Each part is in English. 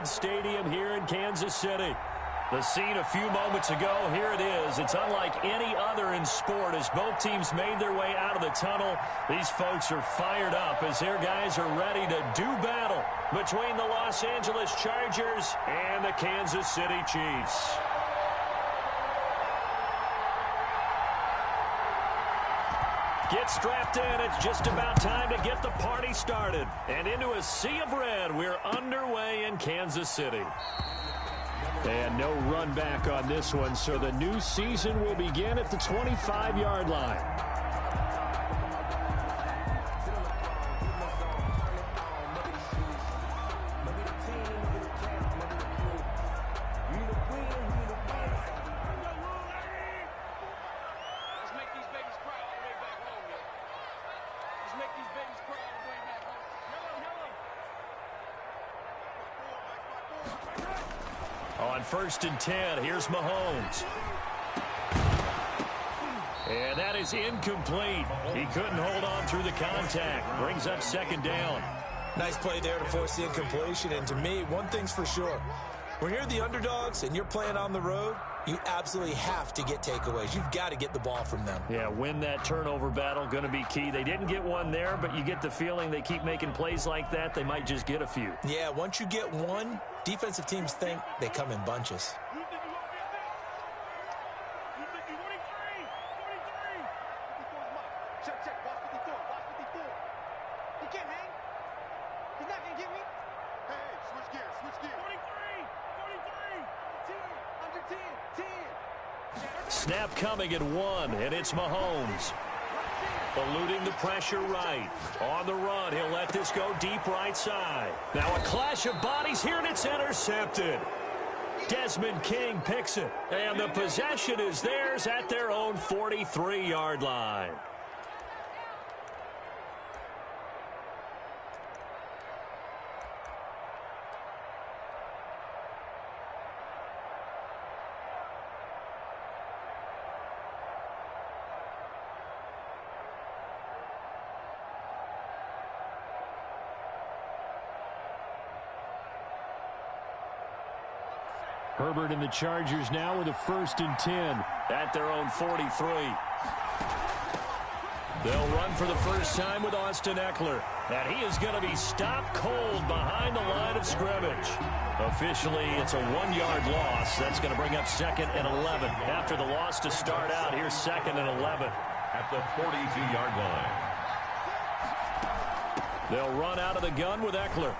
Arrowhead Stadium here in Kansas City. The scene a few moments ago, here it is. It's unlike any other in sport as both teams made their way out of the tunnel. These folks are fired up as their guys are ready to do battle between the Los Angeles Chargers and the Kansas City Chiefs. Get strapped in. It's just about time to get the party started. And into a sea of red, we're underway in Kansas City. And no run back on this one, so the new season will begin at the 25-yard line. On 1st and 10, here's Mahomes. And that is incomplete. He couldn't hold on through the contact. Brings up 2nd down. Nice play there to force the incompletion. And to me, one thing's for sure. When you're the underdogs and you're playing on the road, you absolutely have to get takeaways. You've got to get the ball from them. Yeah, win that turnover battle, going to be key. They didn't get one there, but you get the feeling they keep making plays like that, they might just get a few. Yeah, once you get one, defensive teams think they come in bunches. Snap coming at 1, and it's Mahomes. Eluding the pressure right. On the run, he'll let this go deep right side. Now a clash of bodies here, and it's intercepted. Desmond King picks it, and the possession is theirs at their own 43-yard line. Herbert and the Chargers now with a 1st and 10 at their own 43. They'll run for the first time with Austin Eckler. And he is going to be stopped cold behind the line of scrimmage. Officially, it's a 1-yard loss. That's going to bring up 2nd and 11. After the loss to start out, here's 2nd and 11. At the 42-yard line. They'll run out of the gun with Eckler.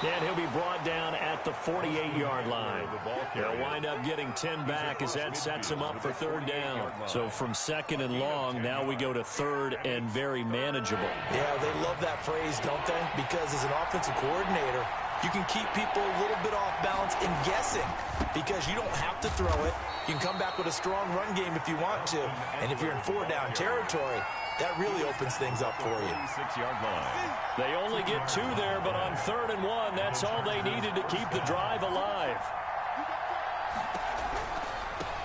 And he'll be brought down at the 48-yard line. They'll wind up getting 10 back as that sets him up for 3rd down. So from 2nd and long, now we go to 3rd and very manageable. Yeah, they love that phrase, don't they? Because as an offensive coordinator, you can keep people a little bit off balance and guessing because you don't have to throw it. You can come back with a strong run game if you want to. And if you're in 4-down territory, that really opens things up for you. 6-yard line. They only get 2 there, but on 3rd and 1, that's all they needed to keep the drive alive.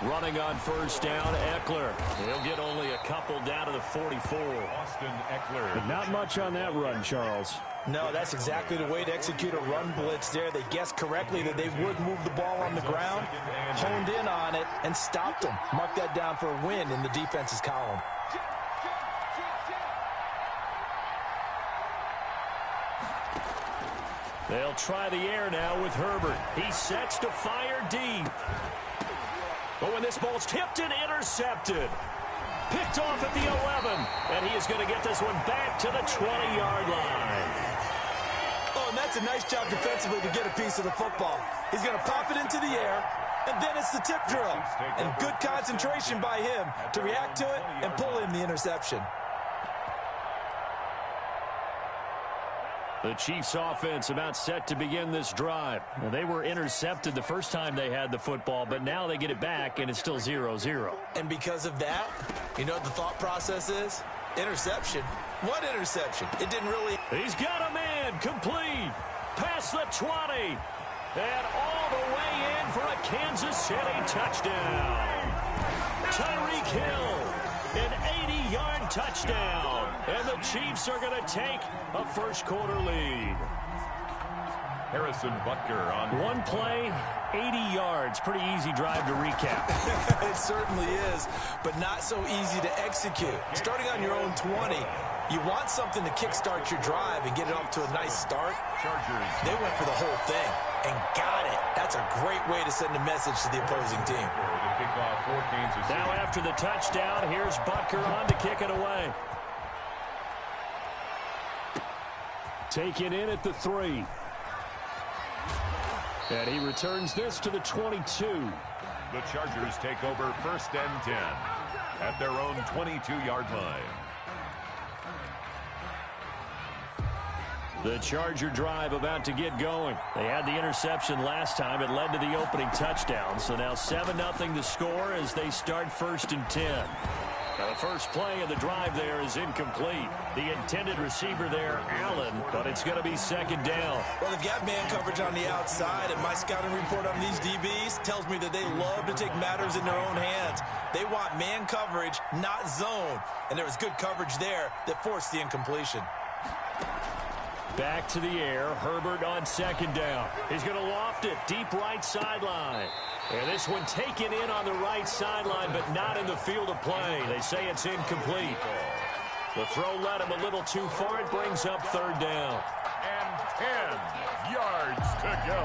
Running on 1st down, Eckler. He'll get only a couple down to the 44. Austin Eckler. But not much on that run, Charles. No, that's exactly the way to execute a run blitz there. They guessed correctly that they would move the ball on the ground, honed in on it, and stopped them. Mark that down for a win in the defense's column. They'll try the air now with Herbert. He sets to fire deep. But when this ball's tipped and intercepted. Picked off at the 11. And he is going to get this one back to the 20-yard line. Oh, and that's a nice job defensively to get a piece of the football. He's going to pop it into the air, and then it's the tip drill. And good concentration by him to react to it and pull in the interception. The Chiefs offense about set to begin this drive. Well, they were intercepted the first time they had the football, but now they get it back, and it's still 0-0. And because of that, you know what the thought process is? Interception. What interception? It didn't really... He's got a man complete. Past the 20. And all the way in for a Kansas City touchdown. Tyreek Hill, an 80-yard touchdown. And the Chiefs are going to take a first quarter lead. Harrison Butker on. One play, 80 yards. Pretty easy drive to recap. It certainly is, but not so easy to execute. Starting on your own 20, you want something to kickstart your drive and get it off to a nice start. Chargers. They went for the whole thing and got it. That's a great way to send a message to the opposing team. The kickoff for Kansas City. Now after the touchdown, here's Butker on to kick it away. Taken in at the 3. And he returns this to the 22. The Chargers take over 1st and 10 at their own 22-yard line. The Charger drive about to get going. They had the interception last time. It led to the opening touchdown. So now 7-0 to score as they start 1st and 10. Now the first play of the drive there is incomplete. The intended receiver there, Allen, but it's going to be 2nd down. Well, they've got man coverage on the outside, and my scouting report on these DBs tells me that they love to take matters in their own hands. They want man coverage, not zone. And there was good coverage there that forced the incompletion. Back to the air. Herbert on 2nd down. He's going to loft it deep right sideline. And this one taken in on the right sideline, but not in the field of play. They say it's incomplete. The throw led him a little too far. It brings up 3rd down. And 10 yards to go.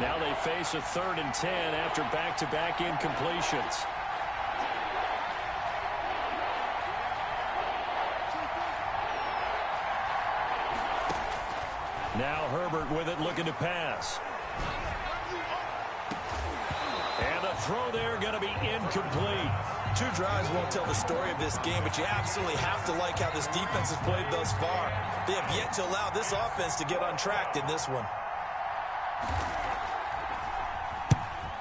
Now they face a 3rd and 10 after back-to-back incompletions. Now Herbert with it, looking to pass. And the throw there going to be incomplete. 2 drives won't tell the story of this game, but you absolutely have to like how this defense has played thus far. They have yet to allow this offense to get untracked in this one.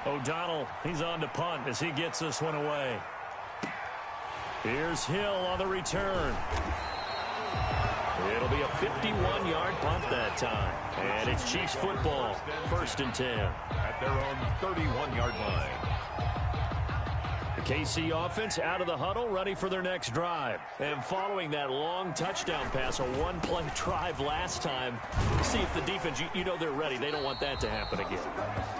O'Donnell, he's on to punt as he gets this one away. Here's Hill on the return. It'll be a 51-yard punt that time. And it's Chiefs football, 1st and 10. At their own 31-yard line. The KC offense out of the huddle, ready for their next drive. And following that long touchdown pass, a one-play drive last time, see if the defense, you know they're ready. They don't want that to happen again.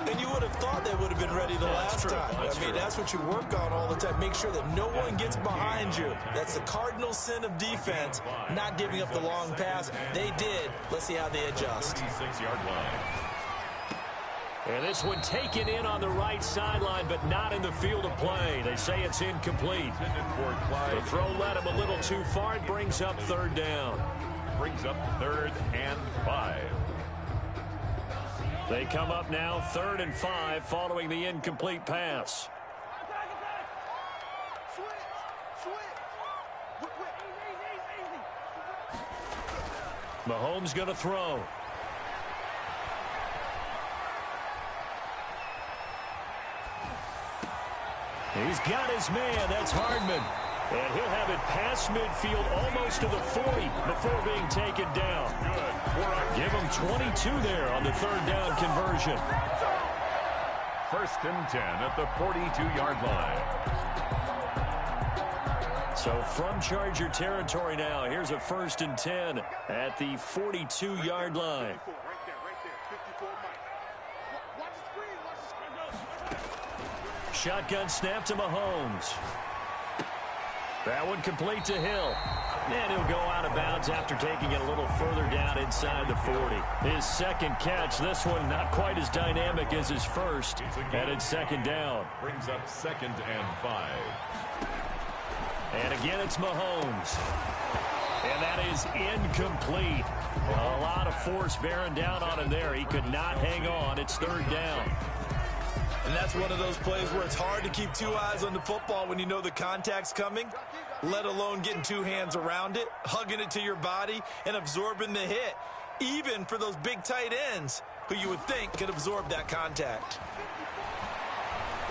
And you would have thought they would have been ready the last time. I mean, that's what you work on all the time. Make sure that no one gets behind you. That's the cardinal sin of defense, not giving up the long pass. They did. Let's see how they adjust. 36-yard line. And this one taken in on the right sideline, but not in the field of play. They say it's incomplete. The throw led him a little too far. It brings up 3rd down. Brings up 3rd and 5. They come up now 3rd and 5 following the incomplete pass. Mahomes going to throw. He's got his man. That's Hardman. And he'll have it past midfield almost to the 40 before being taken down. Give him 22 there on the 3rd down conversion. 1st and 10 at the 42-yard line. So from Charger territory now, here's a 1st and 10 at the 42-yard line. Shotgun snap to Mahomes. That one complete to Hill. And he'll go out of bounds after taking it a little further down inside the 40. His 2nd catch, this one not quite as dynamic as his first. And it's 2nd down. Brings up 2nd and 5. And again, it's Mahomes. And that is incomplete. A lot of force bearing down on him there. He could not hang on. It's 3rd down. And that's one of those plays where it's hard to keep 2 eyes on the football when you know the contact's coming, let alone getting 2 hands around it, hugging it to your body, and absorbing the hit, even for those big tight ends who you would think could absorb that contact.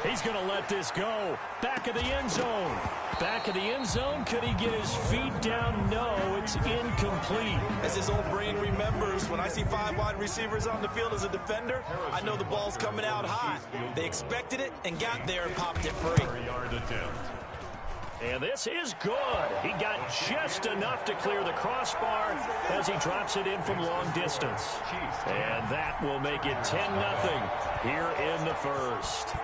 He's going to let this go. Back of the end zone. Back of the end zone. Could he get his feet down? No, it's incomplete. As his old brain remembers, when I see 5 wide receivers on the field as a defender, I know the ball's coming out hot. They expected it and got there and popped it free. 4-yard attempt. And this is good. He got just enough to clear the crossbar as he drops it in from long distance. And that will make it 10-0 here in the first.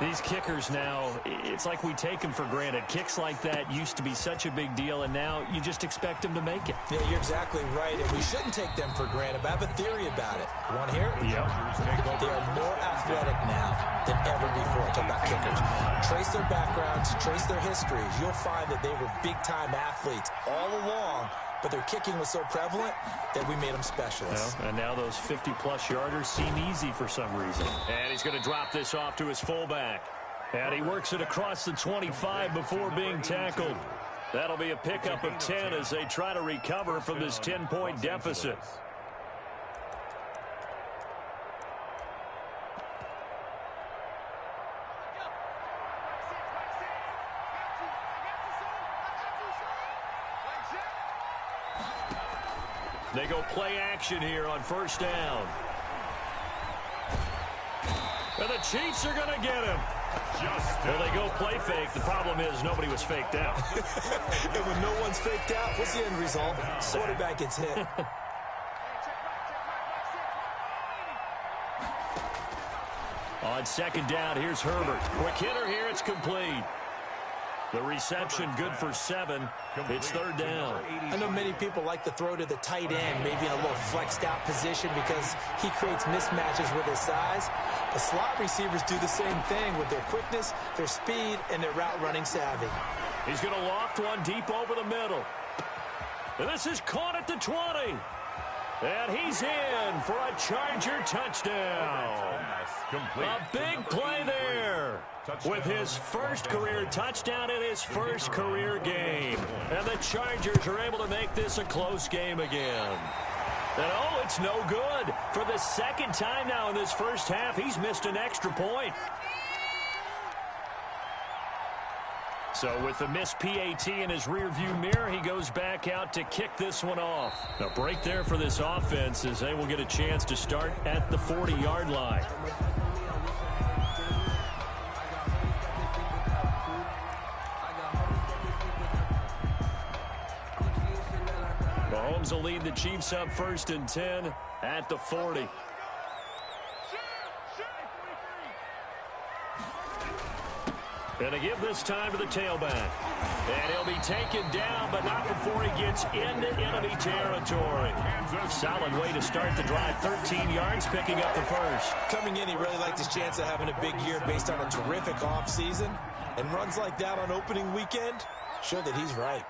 These kickers now, it's like we take them for granted. Kicks like that used to be such a big deal, and now you just expect them to make it. Yeah, you're exactly right, and we shouldn't take them for granted, but I have a theory about it. You want to hear it? Yep. They are more athletic now than ever before. Talk about kickers. Trace their backgrounds, trace their histories. You'll find that they were big-time athletes all along, but their kicking was so prevalent that we made them specialists. Well, and now those 50-plus yarders seem easy for some reason. And he's going to drop this off to his fullback. And he works it across the 25 before being tackled. That'll be a pickup of 10 as they try to recover from this 10-point deficit. They go play action here on first down. And the Chiefs are going to get him. Well, they go play fake. The problem is nobody was faked out. And when no one's faked out, what's the end result? Quarterback gets hit. On second down, here's Herbert. Quick hitter here, it's complete. The reception good for 7. It's third down. I know many people like to throw to the tight end, maybe in a little flexed out position because he creates mismatches with his size. The slot receivers do the same thing with their quickness, their speed, and their route running savvy. He's going to loft one deep over the middle. And this is caught at the 20. And he's in for a Charger touchdown. A big play there with his first career touchdown in his first career game. And the Chargers are able to make this a close game again. And oh, it's no good. For the second time now in this first half, he's missed an extra point. So with the missed PAT in his rearview mirror, he goes back out to kick this one off. A break there for this offense as they will get a chance to start at the 40-yard line. Mahomes will lead the Chiefs up first and 10 at the 40. And to give this time to the tailback. And he'll be taken down, but not before he gets into enemy territory. Solid way to start the drive. 13 yards, picking up the first. Coming in, he really liked his chance of having a big year based on a terrific offseason. And runs like that on opening weekend show that he's right.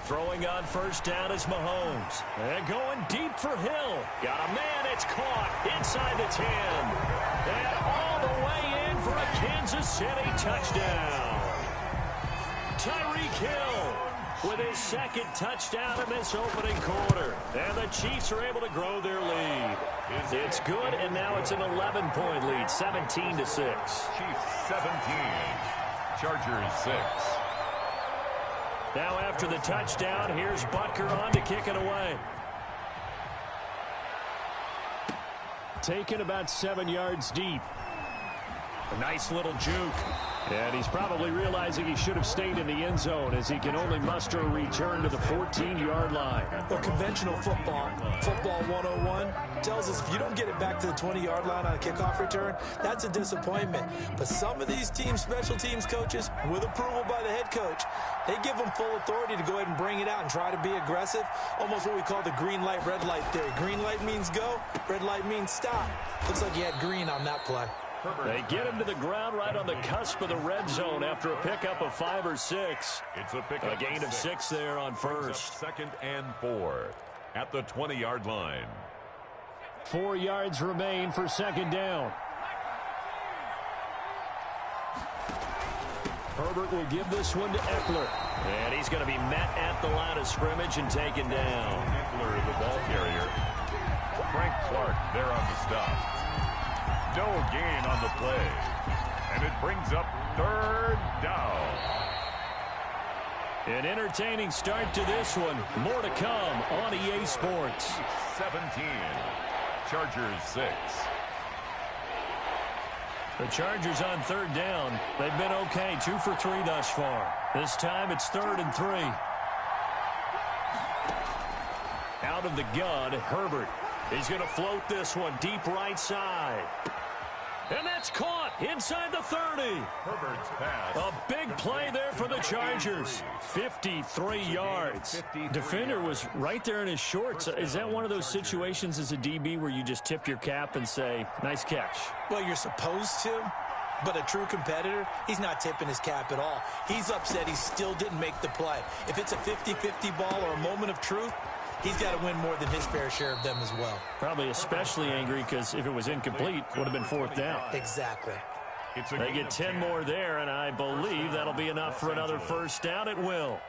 Throwing on first down is Mahomes. And going deep for Hill. Got a man, it's caught inside the 10. And all the way in for a Kansas City touchdown. Tyreek Hill with his second touchdown in this opening quarter. And the Chiefs are able to grow their lead. It's good, and now it's an 11-point lead, 17-6. Chiefs 17, Chargers 6. Now after the touchdown, here's Butker on to kick it away. Taken about 7 yards deep. A nice little juke. And he's probably realizing he should have stayed in the end zone as he can only muster a return to the 14-yard line. Well, conventional football 101, tells us if you don't get it back to the 20-yard line on a kickoff return, that's a disappointment. But some of these teams, special teams coaches, with approval by the head coach, they give them full authority to go ahead and bring it out and try to be aggressive. Almost what we call the green light, red light theory. Green light means go, red light means stop. Looks like he had green on that play. They get him to the ground right on the cusp of the red zone after a pickup of 5 or 6. It's a pickup. A gain of 6 there on first. Second and 4 at the 20-yard line. 4 yards remain for second down. Herbert will give this one to Eckler. And he's going to be met at the line of scrimmage and taken down. Eckler, the ball carrier. Frank Clark there on the stop. No gain on the play. And it brings up third down. An entertaining start to this one. More to come on EA Sports. 17. Chargers 6. The Chargers on third down. They've been okay, 2 for 3 thus far. This time it's 3rd and 3. Out of the gun, Herbert. He's going to float this one deep right side. And that's caught inside the 30. Herbert's pass. A big play there for the Chargers. 53 yards. Defender was right there in his shorts. Is that one of those situations as a DB where you just tip your cap and say, nice catch? Well, you're supposed to, but a true competitor, he's not tipping his cap at all. He's upset he still didn't make the play. If it's a 50-50 ball or a moment of truth, he's got to win more than his fair share of them as well. Probably especially angry because if it was incomplete, it would have been 4th down. Exactly. They get 10 more there, and I believe that'll be enough for another 1st down. It will.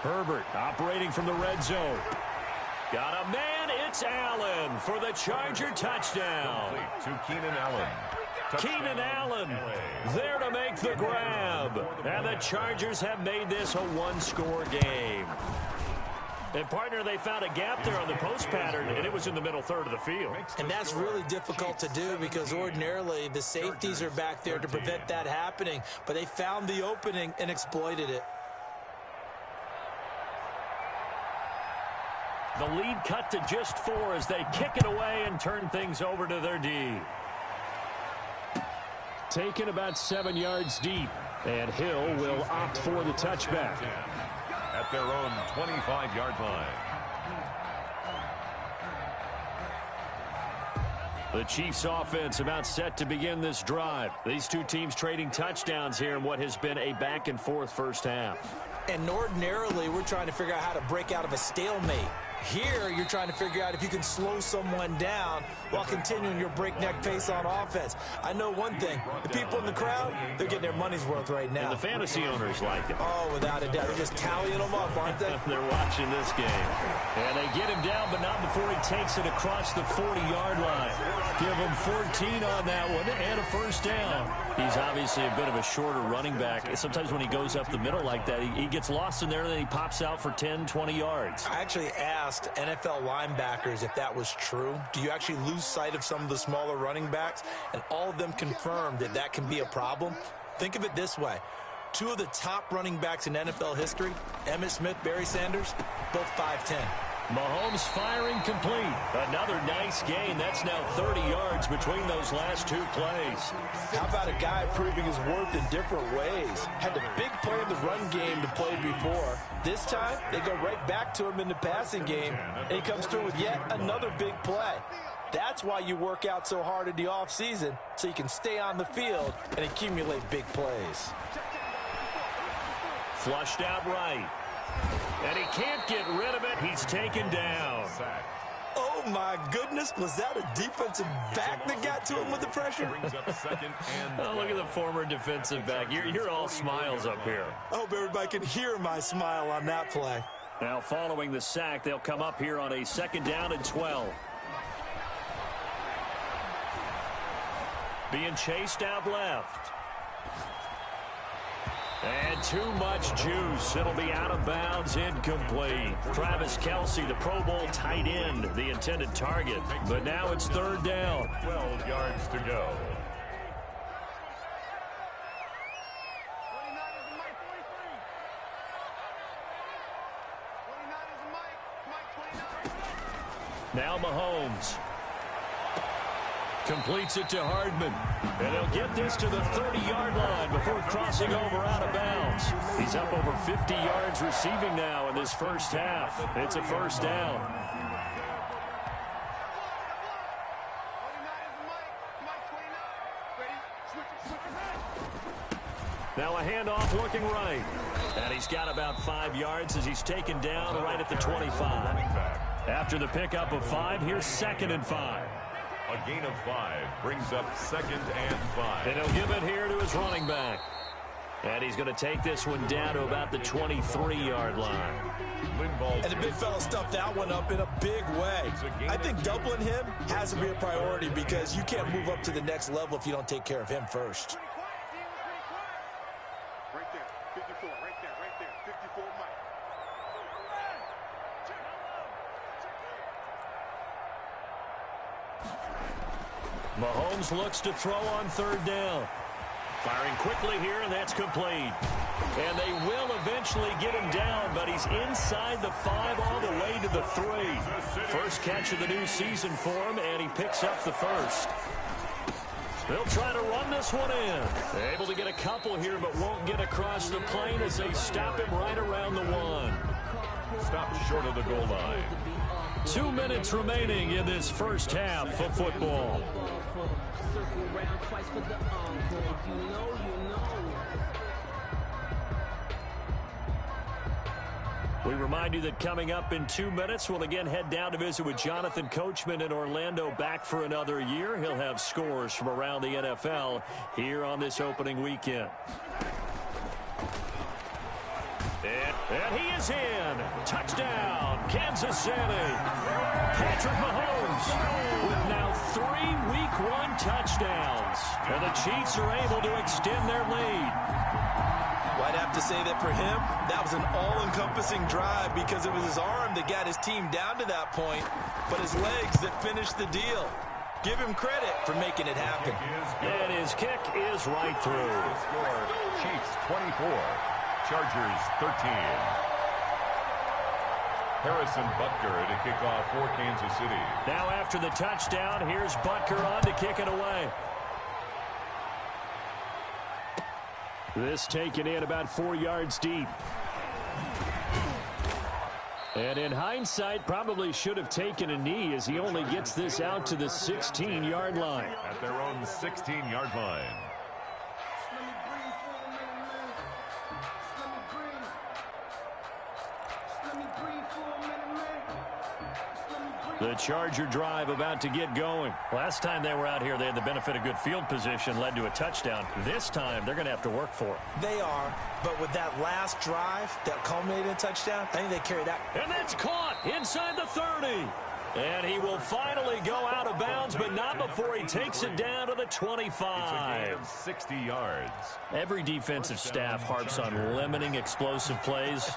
Herbert operating from the red zone. Got a man, it's Allen for the Charger touchdown. To Keenan Allen. Keenan Allen there to make the grab. And the Chargers have made this a one-score game. And, partner, they found a gap there on the post pattern, and it was in the middle third of the field. And that's really difficult to do because ordinarily the safeties are back there to prevent that happening. But they found the opening and exploited it. The lead cut to just 4 as they kick it away and turn things over to their D. Taken about 7 yards deep, and Hill will opt for the touchback. At their own 25-yard line. The Chiefs offense about set to begin this drive. These two teams trading touchdowns here in what has been a back-and-forth first half. And ordinarily, we're trying to figure out how to break out of a stalemate. Here, you're trying to figure out if you can slow someone down while continuing your breakneck pace on offense. I know one thing. The people in the crowd, they're getting their money's worth right now. And the fantasy owners like it. Oh, without a doubt. They're just tallying them up, aren't they? They're watching this game. And they get him down, but not before he takes it across the 40-yard line. Give him 14 on that one and a first down. He's obviously a bit of a shorter running back. Sometimes when he goes up the middle like that, he gets lost in there, and then he pops out for 10, 20 yards. I actually asked NFL linebackers if that was true. Do you actually lose sight of some of the smaller running backs? And all of them confirmed that that can be a problem. Think of it this way. 2 of the top running backs in NFL history, Emmitt Smith, Barry Sanders, both 5'10". Mahomes firing complete. Another nice gain. That's now 30 yards between those last 2 plays. How about a guy proving his worth in different ways? Had the big play in the run game to play before. This time, they go right back to him in the passing game, and he comes through with yet another big play. That's why you work out so hard in the offseason, so you can stay on the field and accumulate big plays. Flushed out right. And he can't get rid of it. He's taken down. Oh, my goodness. Was that a defensive back that got to him with the pressure? Oh, look at the former defensive back. You're all smiles up here. I hope everybody can hear my smile on that play. Now, following the sack, they'll come up here on a 2nd down and 12. Being chased out left. And too much juice. It'll be out of bounds, incomplete. Travis Kelce, the Pro Bowl tight end, the intended target. But now it's 3rd down. 12 yards to go. Now Mahomes. Completes it to Hardman. And he'll get this to the 30-yard line before crossing over out of bounds. He's up over 50 yards receiving now in this first half. It's a first down. Now a handoff looking right. And he's got about 5 yards as he's taken down right at the 25. After the pickup of 5, here's 2nd and 5. A gain of 5 brings up 2nd and 5. And he'll give it here to his running back. And he's going to take this one down to about the 23-yard line. And the big fella stuffed that one up in a big way. I think doubling him has to be a priority because you can't move up to the next level if you don't take care of him first. Mahomes looks to throw on third down. Firing quickly here, and that's complete. And they will eventually get him down, but he's inside the 5 all the way to the 3. First catch of the new season for him, and he picks up the first. They'll try to run this one in. They're able to get a couple here, but won't get across the plane as they stop him right around the 1. Stopped short of the goal line. 2 minutes remaining in this first half of football. We remind you that coming up in 2 minutes, we'll again head down to visit with Jonathan Coachman in Orlando, back for another year. He'll have scores from around the NFL here on this opening weekend. And he is in. Touchdown, Kansas City. Patrick Mahomes with now 3 Week 1 touchdowns. And the Chiefs are able to extend their lead. Well, I'd have to say that for him, that was an all-encompassing drive because it was his arm that got his team down to that point, but his legs that finished the deal. Give him credit for making it happen. And his kick is right through. Score, Chiefs 24, Chargers 13. Harrison Butker to kick off for Kansas City. Now after the touchdown, here's Butker on to kick it away. This taken in about 4 yards deep. And in hindsight, probably should have taken a knee as he only gets this out to the 16-yard line. At their own 16-yard line. The Charger drive about to get going. Last time they were out here, they had the benefit of good field position, led to a touchdown. This time, they're going to have to work for it. They are, but with that last drive that culminated in a touchdown, I think they carried that. And that's caught inside the 30. And he will finally go out of bounds, but not before he takes it down to the 25. It's a gain of 60 yards. Every defensive staff harps on limiting explosive plays.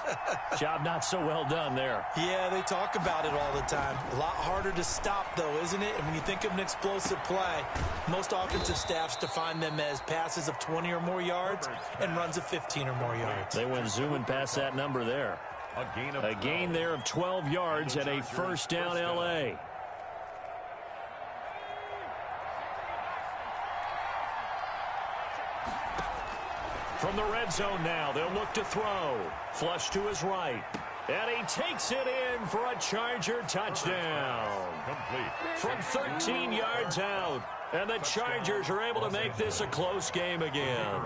Job not so well done there. Yeah, they talk about it all the time. A lot harder to stop, though, isn't it? And when you think of an explosive play, most offensive staffs define them as passes of 20 or more yards and runs of 15 or more yards. They went zooming past that number there. A gain there of 12 yards and a first down, L.A. From the red zone now, they'll look to throw. Flush to his right. And he takes it in for a Charger touchdown. Complete. From 13 yards out. And the Chargers are able to make this a close game again.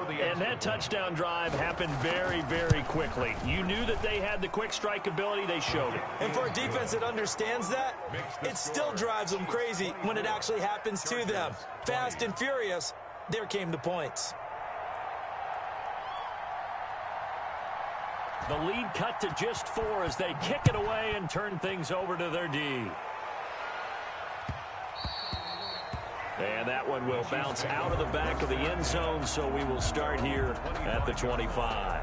And that touchdown drive happened very, very quickly. You knew that they had the quick strike ability. They showed it. And for a defense that understands that, it still drives them crazy when it actually happens to them. Fast and furious, there came the points. The lead cut to just 4 as they kick it away and turn things over to their D. And that one will bounce out of the back of the end zone, so we will start here at the 25.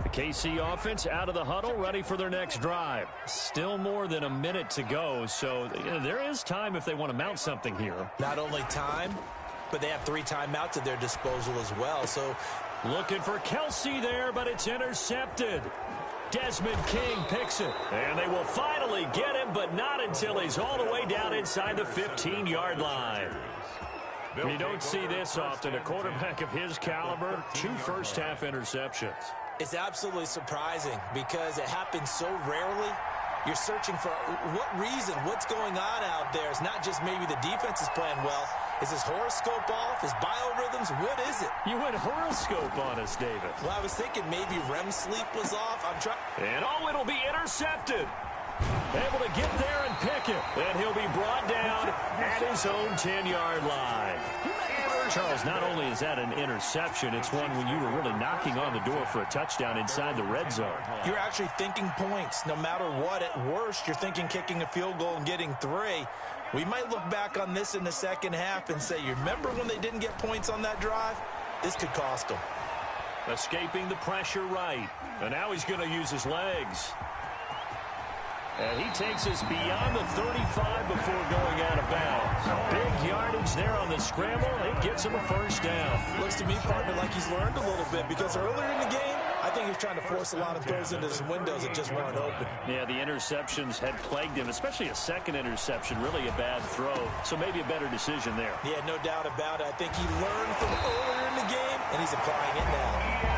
The KC offense out of the huddle, ready for their next drive. Still more than a minute to go, so there is time if they want to mount something here. Not only time, but they have 3 timeouts at their disposal as well. So looking for Kelsey there, but it's intercepted. Desmond King picks it. And they will finally get him, but not until he's all the way down inside the 15-yard line. You don't see this often. A quarterback of his caliber, 2 first-half interceptions. It's absolutely surprising because it happens so rarely. You're searching for what reason, what's going on out there. It's not just maybe the defense is playing well. Is his horoscope off? His biorhythms? What is it? You went horoscope on us, David. Well, I was thinking maybe REM sleep was off. And it'll be intercepted. Able to get there and pick it. And he'll be brought down at his own 10-yard line. Charles, not only is that an interception, it's one when you were really knocking on the door for a touchdown inside the red zone. You're actually thinking points. No matter what, at worst, you're thinking kicking a field goal and getting 3. We might look back on this in the second half and say, you remember when they didn't get points on that drive? this could cost him. Escaping the pressure right. And now he's going to use his legs. And he takes us beyond the 35 before going out of bounds. Big yardage there on the scramble. It gets him a first down. Looks to me, partner, like he's learned a little bit, because earlier in the game, I think he was trying to force a lot of throws into some windows that just weren't open. Yeah, the interceptions had plagued him, especially a second interception, really a bad throw. So maybe a better decision there. Yeah, no doubt about it. I think he learned from earlier in the game, and he's applying it now.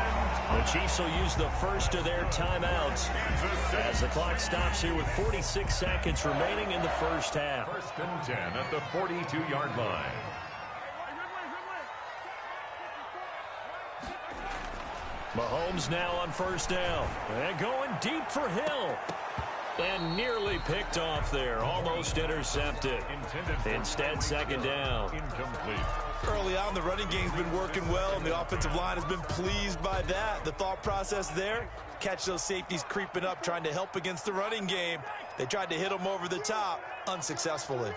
The Chiefs will use the first of their timeouts as the clock stops here with 46 seconds remaining in the first half. 1st and 10 at the 42-yard line. Mahomes now on first down. And going deep for Hill. And nearly picked off there. Almost intercepted. Instead, second down. Incomplete. Early on, the running game's been working well, and the offensive line has been pleased by that. The thought process there, catch those safeties creeping up, trying to help against the running game. They tried to hit them over the top, unsuccessfully.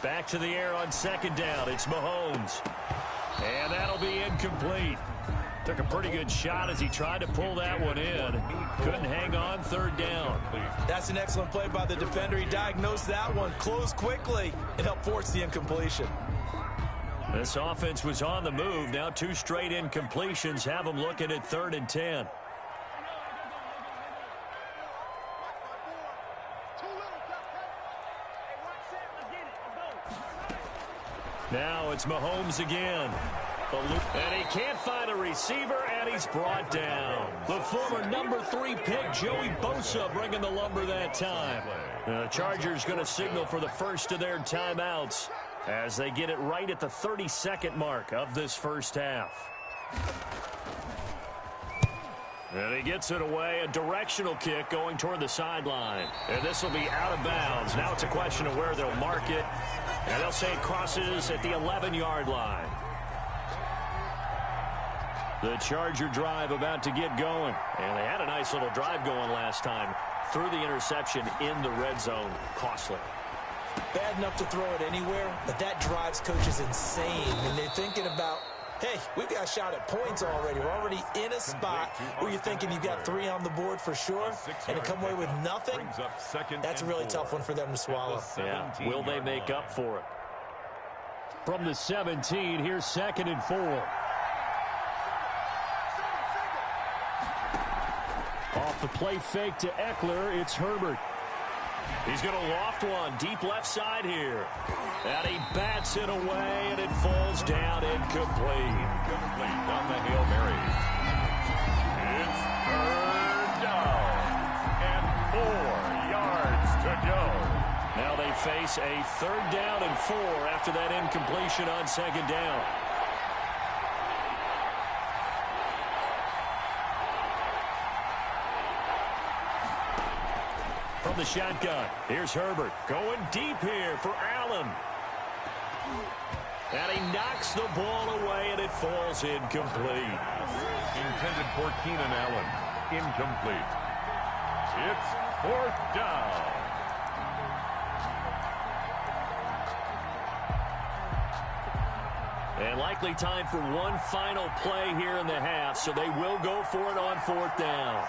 Back to the air on second down. It's Mahomes. And that'll be incomplete. Took a pretty good shot as he tried to pull that one in. Couldn't hang on, third down. That's an excellent play by the defender. He diagnosed that one, closed quickly, and helped force the incompletion. This offense was on the move. Now 2 straight incompletions have them looking at 3rd and 10. Now it's Mahomes again. And he can't find a receiver, and he's brought down. The former number 3 pick, Joey Bosa, bringing the lumber that time. The Chargers going to signal for the first of their timeouts as they get it right at the 32nd mark of this first half. And he gets it away, a directional kick going toward the sideline. And this will be out of bounds. Now it's a question of where they'll mark it. And they'll say it crosses at the 11-yard line. The Charger drive about to get going. And they had a nice little drive going last time. Threw the interception in the red zone. Costly. Bad enough to throw it anywhere, but that drives coaches insane when they're thinking about, hey, we've got a shot at points already. We're already in a spot where you're thinking you've got 3 on the board for sure, and to come away with nothing, that's a really tough one for them to swallow. Yeah, will they make up for it? From the 17, here's 2nd and 4. Off the play fake to Eckler, it's Herbert. He's going to loft one deep left side here. And he bats it away, and it falls down incomplete. Incomplete on the Hail Mary. It's 3rd down and 4 yards to go. Now they face a 3rd down and 4 after that incompletion on 2nd down. From the shotgun, here's Herbert going deep here for Allen. And he knocks the ball away, and it falls incomplete. Intended for Keenan Allen. Incomplete. It's 4th down. And likely time for one final play here in the half, so they will go for it on 4th down.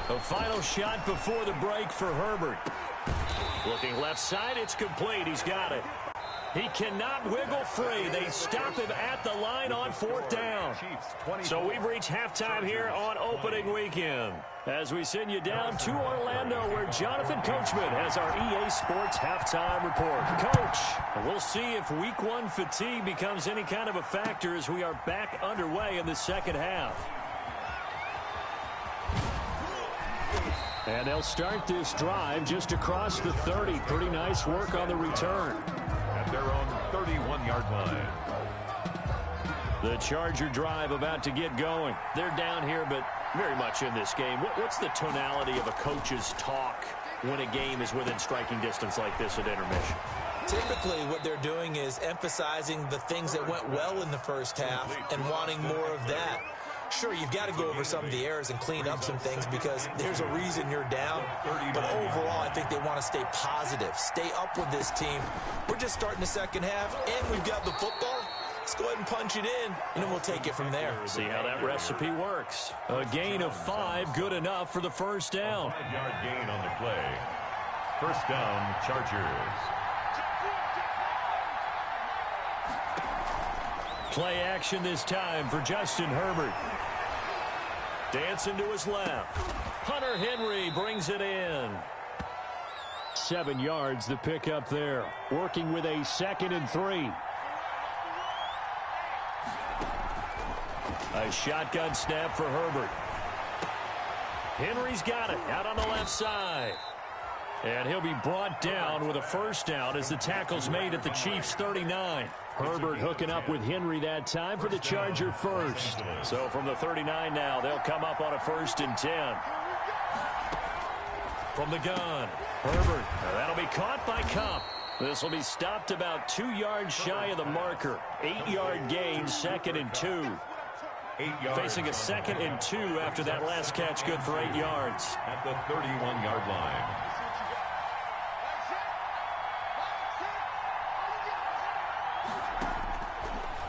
A final shot before the break for Herbert. Looking left side, it's complete. He's got it. He cannot wiggle free. They stop him at the line on 4th down. So we've reached halftime here on opening weekend. As we send you down to Orlando, where Jonathan Coachman has our EA Sports halftime report. Coach, we'll see if week 1 fatigue becomes any kind of a factor as we are back underway in the second half. And they'll start this drive just across the 30. Pretty nice work on the return. At their own 31-yard line. The Charger drive about to get going. They're down here, but very much in this game. What's the tonality of a coach's talk when a game is within striking distance like this at intermission? Typically, what they're doing is emphasizing the things that went well in the first half and wanting more of that. Sure, you've got to go over some of the errors and clean up some things because there's a reason you're down. But overall, I think they want to stay positive, stay up with this team. We're just starting the second half, and we've got the football. Let's go ahead and punch it in, and then we'll take it from there. See how that recipe works. A gain of 5, good enough for the first down. 5-yard gain on the play. First down, Chargers. Play action this time for Justin Herbert. Dancing to his left. Hunter Henry brings it in. 7 yards the pickup there. Working with a 2nd and 3. A shotgun snap for Herbert. Henry's got it out on the left side. And he'll be brought down with a first down as the tackle's made at the Chiefs' 39. Herbert hooking up with Henry that time for the Charger first. So from the 39 now, they'll come up on a 1st and 10. From the gun, Herbert. That'll be caught by Kupp. This will be stopped about 2 yards shy of the marker. 8-yard gain, 2nd and 2. Facing a 2nd and 2 after that last catch, good for 8 yards. At the 31-yard line.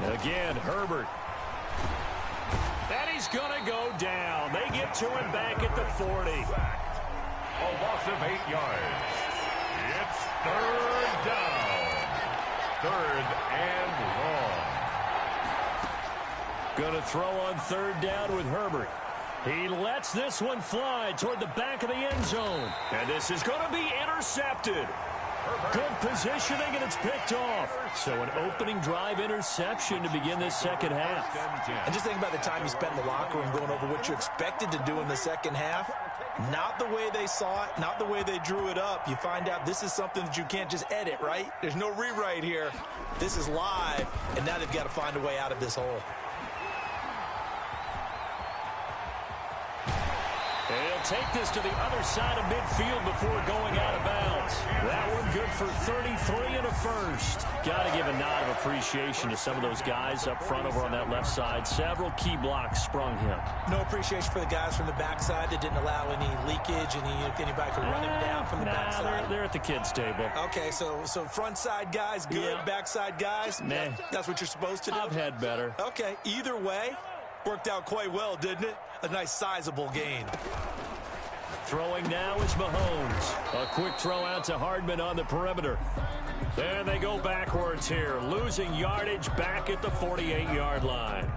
Again, Herbert. And he's going to go down. They get to him back at the 40. A loss of 8 yards. It's 3rd down. 3rd and long. Going to throw on 3rd down with Herbert. He lets this one fly toward the back of the end zone. And this is going to be intercepted. Good positioning, and it's picked off. So an opening drive interception to begin this second half. And just think about the time you spent in the locker room going over what you expected to do in the second half. Not the way they saw it, not the way they drew it up. You find out this is something that you can't just edit, right? There's no rewrite here. This is live, and now they've got to find a way out of this hole. He'll take this to the other side of midfield before going out of bounds. That one good for 33 and a first. Got to give a nod of appreciation to some of those guys up front over on that left side. Several key blocks sprung him. No appreciation for the guys from the backside that didn't allow any leakage, anybody could run him down from the backside. They're at the kids' table. Okay, so front side guys good, yeah. Backside guys, nah. That's what you're supposed to do? I've had better. Okay, either way, worked out quite well, didn't it? A nice sizable gain. Throwing now is Mahomes. A quick throw out to Hardman on the perimeter. And they go backwards here, losing yardage back at the 48-yard line.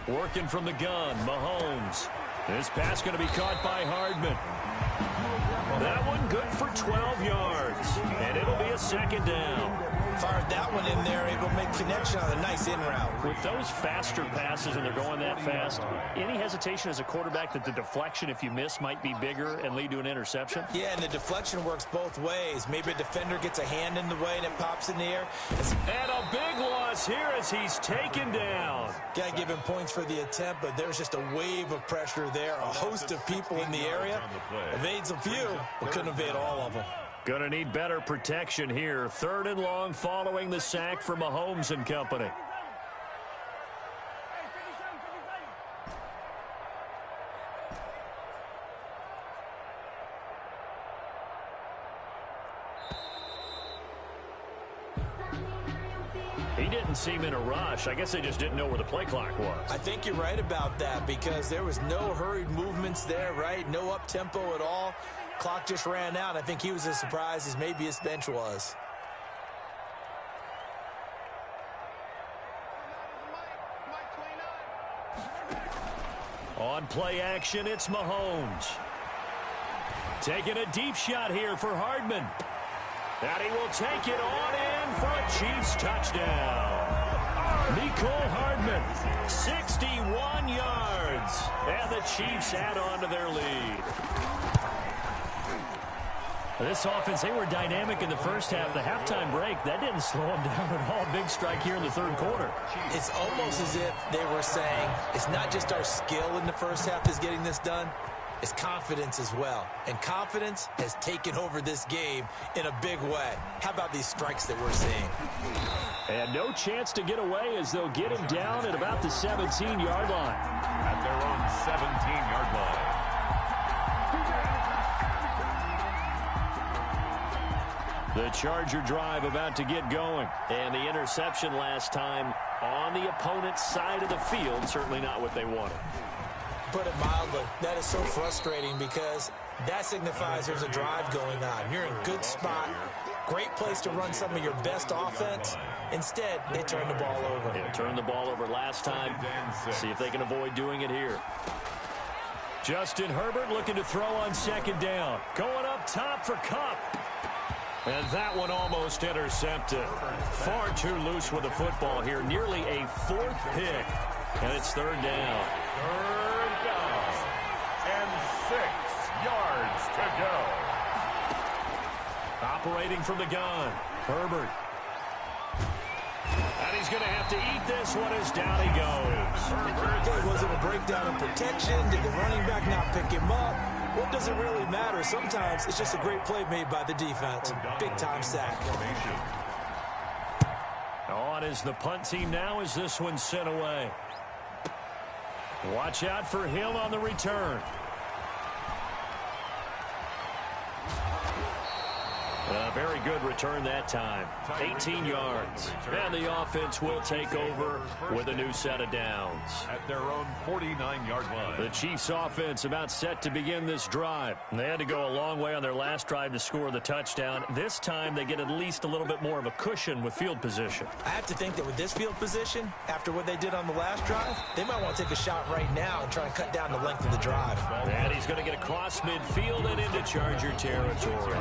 Working from the gun, Mahomes. This pass going to be caught by Hardman. That one good for 12 yards. And it'll be a second down. Fired that one in there, able to make connection on a nice in route. With those faster passes and they're going that fast, any hesitation as a quarterback that the deflection, if you miss, might be bigger and lead to an interception? Yeah, and the deflection works both ways. Maybe a defender gets a hand in the way and it pops in the air. And a big loss here as he's taken down. Got to give him points for the attempt, but there's just a wave of pressure there. A host of people in the area. Evades a few, but couldn't evade all of them. Going to need better protection here. 3rd and long following the sack for Mahomes and company. He didn't seem in a rush. I guess they just didn't know where the play clock was. I think you're right about that because there was no hurried movements there, right? No up-tempo at all. Clock just ran out. I think he was as surprised as maybe his bench was. On play action, it's Mahomes. Taking a deep shot here for Hardman. And he will take it on in for a Chiefs touchdown. Mecole Hardman, 61 yards. And the Chiefs add on to their lead. This offense, they were dynamic in the first half. The halftime break, that didn't slow them down at all. Big strike here in the 3rd quarter. It's almost as if they were saying, it's not just our skill in the first half that's getting this done. is confidence as well. And confidence has taken over this game in a big way. How about these strikes that we're seeing? And no chance to get away as they'll get him down at about the 17-yard line. At their own 17-yard line. The Charger drive about to get going. And the interception last time on the opponent's side of the field, certainly not what they wanted. Put it mildly, that is so frustrating because that signifies there's a drive going on. You're in a good spot, great place to run some of your best offense. Instead, they turn the ball over. Yeah, turned the ball over last time. See if they can avoid doing it here. Justin Herbert looking to throw on second down. Going up top for Kupp. And that one almost intercepted. Far too loose with the football here. Nearly a fourth pick. And it's third down. Third down. And 6 yards to go. Operating from the gun. Herbert. And he's going to have to eat this one as down he goes. Okay, was it a breakdown in protection? Did the running back not pick him up? What does it really matter? Sometimes it's just a great play made by the defense. Big-time sack. On is the punt team now as this one's sent away. Watch out for him on the return. A very good return that time. 18 yards. And the offense will take over with a new set of downs. At their own 49-yard line. The Chiefs offense about set to begin this drive. They had to go a long way on their last drive to score the touchdown. This time they get at least a little bit more of a cushion with field position. I have to think that with this field position, after what they did on the last drive, they might want to take a shot right now and try and cut down the length of the drive. And he's going to get across midfield and into Charger territory.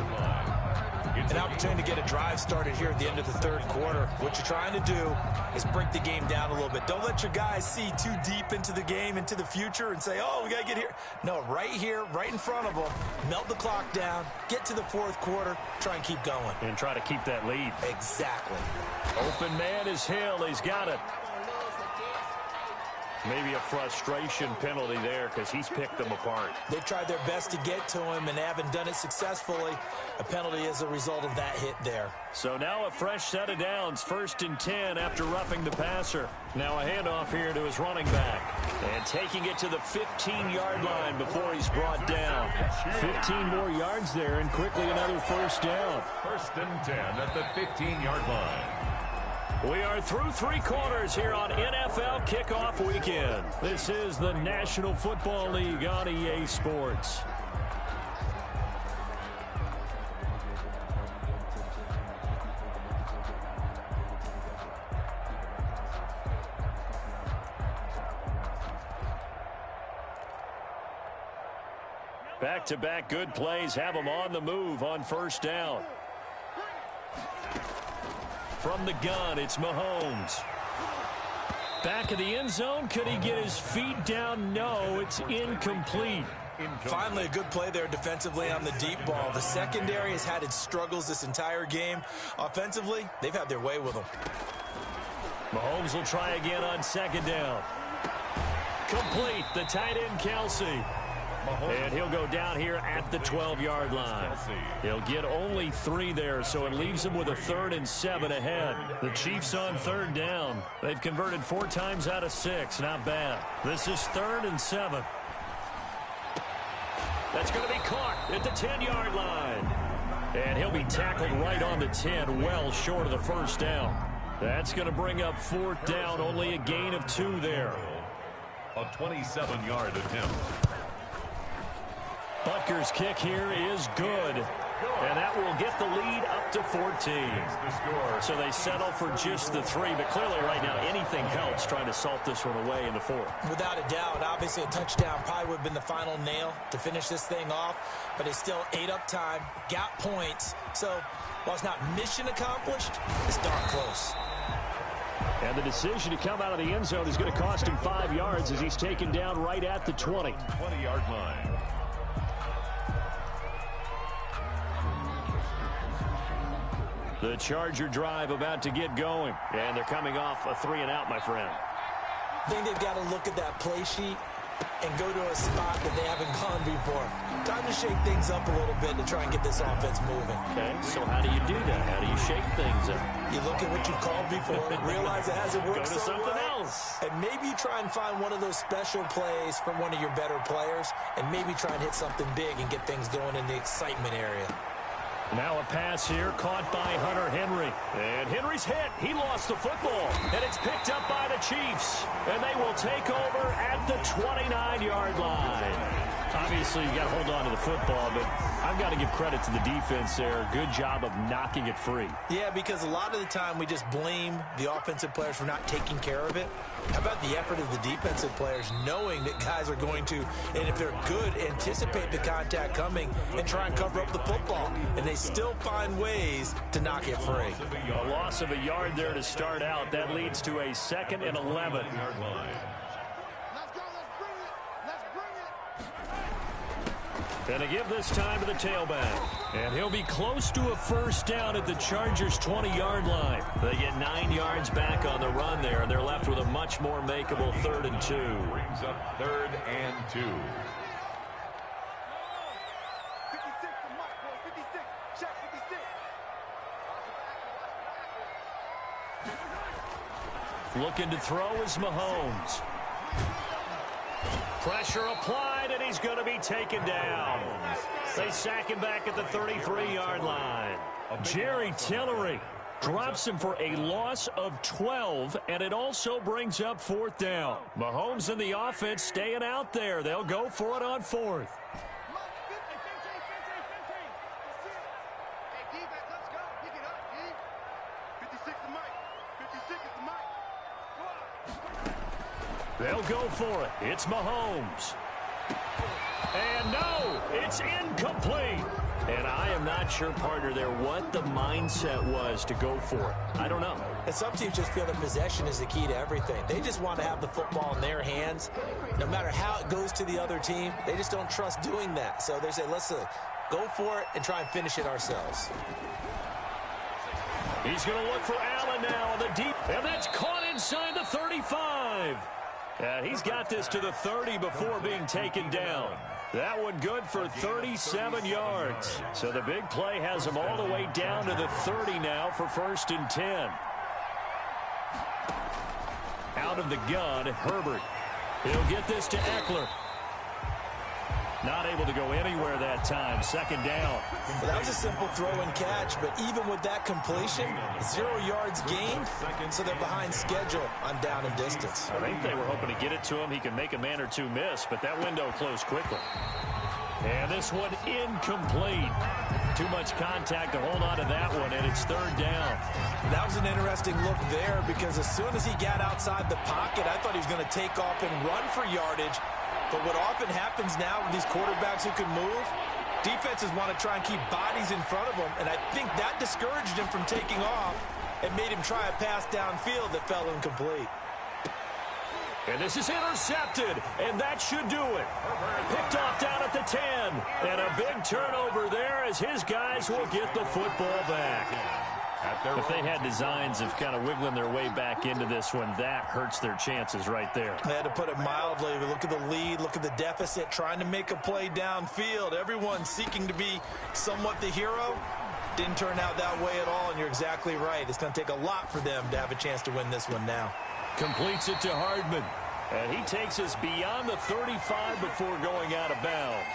An opportunity to get a drive started here at the end of the third quarter. What you're trying to do is break the game down a little bit. Don't let your guys see too deep into the game, into the future, and say, oh, we got to get here. No, right here, right in front of them, melt the clock down, get to the fourth quarter, try and keep going. And try to keep that lead. Exactly. Open man is Hill. He's got it. Maybe a frustration penalty there because he's picked them apart. They've tried their best to get to him and haven't done it successfully. A penalty as a result of that hit there. So now a fresh set of downs. 1st and 10 after roughing the passer. Now a handoff here to his running back. And taking it to the 15-yard line before he's brought down. 15 more yards there and quickly another first down. 1st and 10 at the 15-yard line. We are through 3 quarters here on NFL Kickoff Weekend. This is the National Football League on EA Sports. Back-to-back good plays have them on the move on first down. From the gun, it's Mahomes. Back of the end zone. Could he get his feet down? No, it's incomplete. Finally, a good play there defensively on the deep ball. The secondary has had its struggles this entire game. Offensively, they've had their way with them. Mahomes will try again on second down. Complete. The tight end, Kelsey. And he'll go down here at the 12-yard line. He'll get only 3 there, so it leaves him with a 3rd and 7 ahead. The Chiefs on 3rd down. They've converted 4 times out of 6. Not bad. This is 3rd and 7. That's going to be caught at the 10-yard line. And he'll be tackled right on the 10, well short of the first down. That's going to bring up 4th down, only a gain of 2 there. A 27-yard attempt. Butker's kick here is good. And that will get the lead up to 14. So they settle for just the 3. But clearly right now anything helps trying to salt this one away in the 4th. Without a doubt, obviously a touchdown probably would have been the final nail to finish this thing off. But it's still ate up time, got points. So while it's not mission accomplished, it's darn close. And the decision to come out of the end zone is going to cost him 5 yards as he's taken down right at the 20. 20-yard line. The Charger drive about to get going. And they're coming off a 3-and-out, my friend. I think they've got to look at that play sheet and go to a spot that they haven't gone before. Time to shake things up a little bit to try and get this offense moving. Okay, so how do you do that? How do you shake things up? You look at what you called before, realize it hasn't worked Go to so something well, else. and maybe try and find one of those special plays from one of your better players, and maybe try and hit something big and get things going in the excitement area. Now a pass here caught by Hunter Henry. And Henry's hit. He lost the football. And it's picked up by the Chiefs. And they will take over at the 29-yard line. Obviously, you got to hold on to the football, but I've got to give credit to the defense there. Good job of knocking it free. Yeah, because a lot of the time we just blame the offensive players for not taking care of it. How about the effort of the defensive players knowing that guys are going to, and if they're good, anticipate the contact coming and try and cover up the football. And they still find ways to knock it free. A loss of a yard there to start out. That leads to a 2nd and 11. And a give this time to the tailback. And he'll be close to a first down at the Chargers' 20-yard line. They get 9 yards back on the run there, and they're left with a much more makeable 3rd and 2. Brings up 3rd and 2. 56 to Mike, boy. 56. Check 56. Looking to throw is Mahomes. Pressure applied, and he's going to be taken down. They sack him back at the 33-yard line. Jerry Tillery drops him for a loss of 12, and it also brings up 4th down. Mahomes and the offense staying out there. They'll go for it on 4th. They'll go for it. It's Mahomes. And no, it's incomplete. And I am not sure, partner, there what the mindset was to go for it. I don't know. And some teams just feel that possession is the key to everything. They just want to have the football in their hands. No matter how it goes to the other team, they just don't trust doing that. So they say, let's go for it and try and finish it ourselves. He's going to look for Allen now on the deep. And that's caught inside the 35. And he's got this to the 30 before being taken down. That one good for 37 yards. So the big play has him all the way down to the 30 now for 1st and 10. Out of the gun, Herbert. He'll get this to Eckler. Not able to go anywhere that time. 2nd down. Well, that was a simple throw and catch, but even with that completion, 0 yards gained, so they're behind schedule on down and distance. I think they were hoping to get it to him. He can make a man or two miss, but that window closed quickly. And this one incomplete. Too much contact to hold on to that one, and it's 3rd down. That was an interesting look there because as soon as he got outside the pocket, I thought he was going to take off and run for yardage. But what often happens now with these quarterbacks who can move, defenses want to try and keep bodies in front of them, and I think that discouraged him from taking off and made him try a pass downfield that fell incomplete. And this is intercepted, and that should do it. Picked off down at the 10, and a big turnover there as his guys will get the football back. If they had designs of kind of wiggling their way back into this one, that hurts their chances right there. They had to put it mildly. Look at the lead, look at the deficit, trying to make a play downfield. Everyone seeking to be somewhat the hero. Didn't turn out that way at all, and you're exactly right. It's going to take a lot for them to have a chance to win this one now. Completes it to Hardman, and he takes us beyond the 35 before going out of bounds.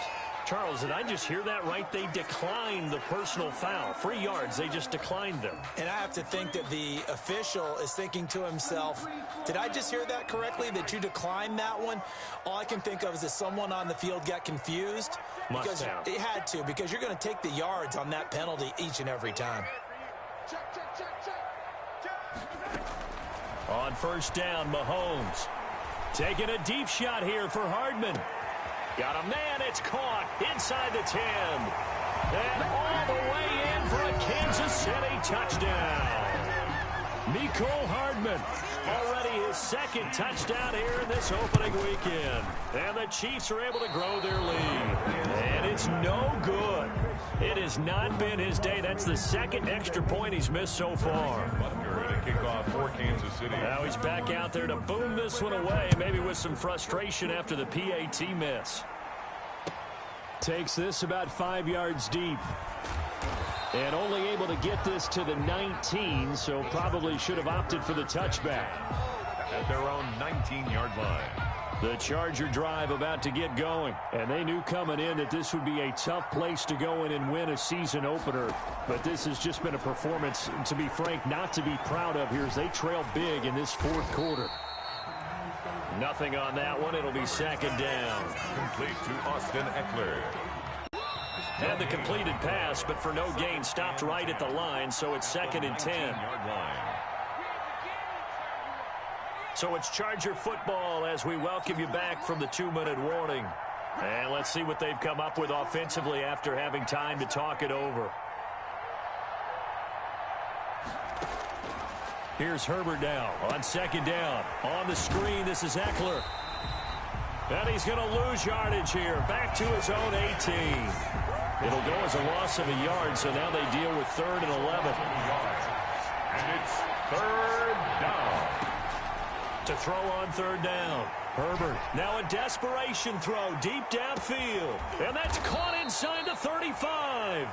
Charles, did I just hear that right? They declined the personal foul. 3 yards, they just declined them. And I have to think that the official is thinking to himself, did I just hear that correctly, that you declined that one? All I can think of is that someone on the field got confused. Must have. It had to, because you're going to take the yards on that penalty each and every time. On 1st down, Mahomes. Taking a deep shot here for Hardman. Got a man, it's caught inside the 10. And all the way in for a Kansas City touchdown. Mecole Hardman, already his 2nd touchdown here in this opening weekend. And the Chiefs are able to grow their lead. And it's no good. It has not been his day. That's the 2nd extra point he's missed so far. Eckler to kick off for Kansas City. Now he's back out there to boom this one away, maybe with some frustration after the PAT miss. Takes this about 5 yards deep. And only able to get this to the 19, so probably should have opted for the touchback. At their own 19-yard line. The Charger drive about to get going. And they knew coming in that this would be a tough place to go in and win a season opener. But this has just been a performance, to be frank, not to be proud of here as they trail big in this fourth quarter. Nothing on that one. It'll be second down. Complete to Austin Eckler. Had the completed pass, but for no gain, stopped right at the line, so it's second and 10. Yard line. So it's Charger football as we welcome you back from the 2-minute warning. And let's see what they've come up with offensively after having time to talk it over. Here's Herbert now on second down. On the screen, this is Eckler. And he's going to lose yardage here. Back to his own 18. It'll go as a loss of a yard, so now they deal with 3rd and 11. And it's 3rd down. To throw on 3rd down. Herbert, now a desperation throw deep downfield. And that's caught inside the 35.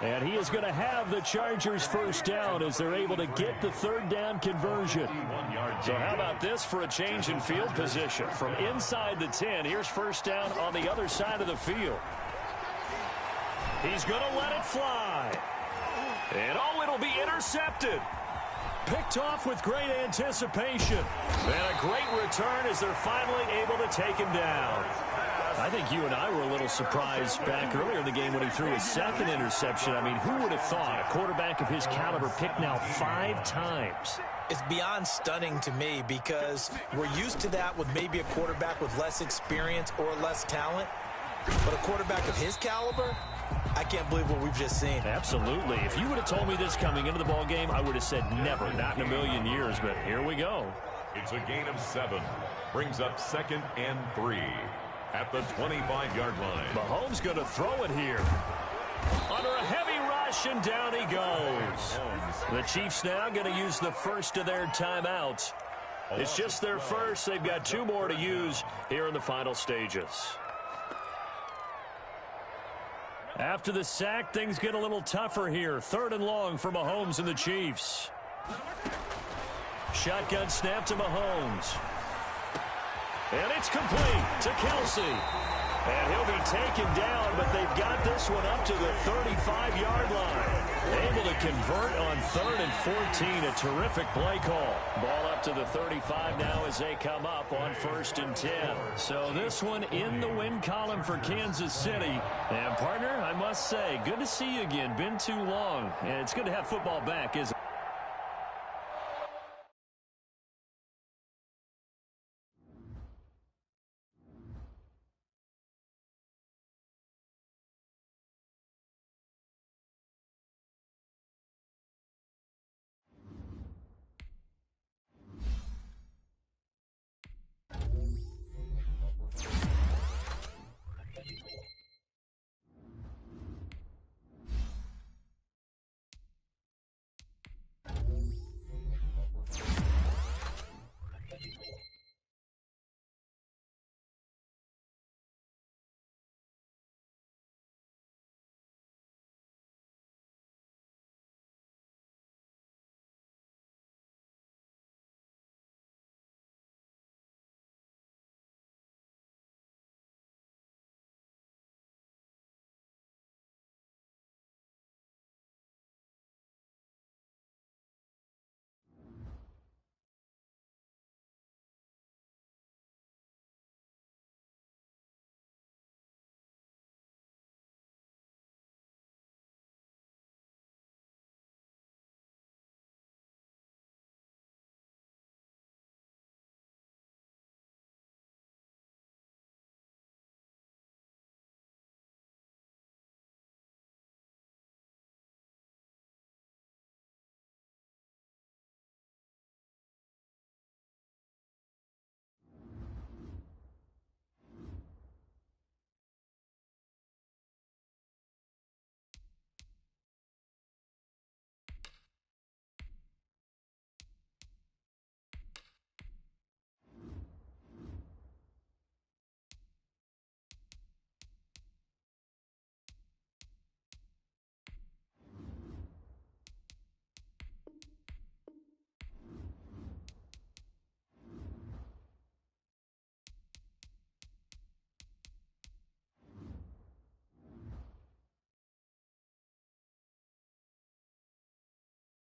And he is going to have the Chargers first down as they're able to get the 3rd down conversion. So how about this for a change in field position? From inside the 10, here's first down on the other side of the field. He's going to let it fly. And oh, it'll be intercepted. Picked off with great anticipation. And a great return as they're finally able to take him down. I think you and I were a little surprised back earlier in the game when he threw his 2nd interception. I mean, who would have thought a quarterback of his caliber picked now 5 times? It's beyond stunning to me because we're used to that with maybe a quarterback with less experience or less talent. But a quarterback of his caliber, I can't believe what we've just seen. Absolutely. If you would have told me this coming into the ball game, I would have said never, not in a million years. But here we go. It's a gain of 7. Brings up 2nd and 3 at the 25-yard line. Mahomes going to throw it here. Under a heavy rush, and down he goes. The Chiefs now going to use the first of their timeouts. It's just their first. They've got 2 more to use here in the final stages. After the sack, things get a little tougher here. 3rd and long for Mahomes and the Chiefs. Shotgun snap to Mahomes. And it's complete to Kelsey. And he'll be taken down, but they've got this one up to the 35-yard line. Able to convert on 3rd and 14. A terrific play call. Ball up to the 35 now as they come up on 1st and 10. So this one in the win column for Kansas City. And partner, I must say, good to see you again. Been too long. And it's good to have football back, isn't it?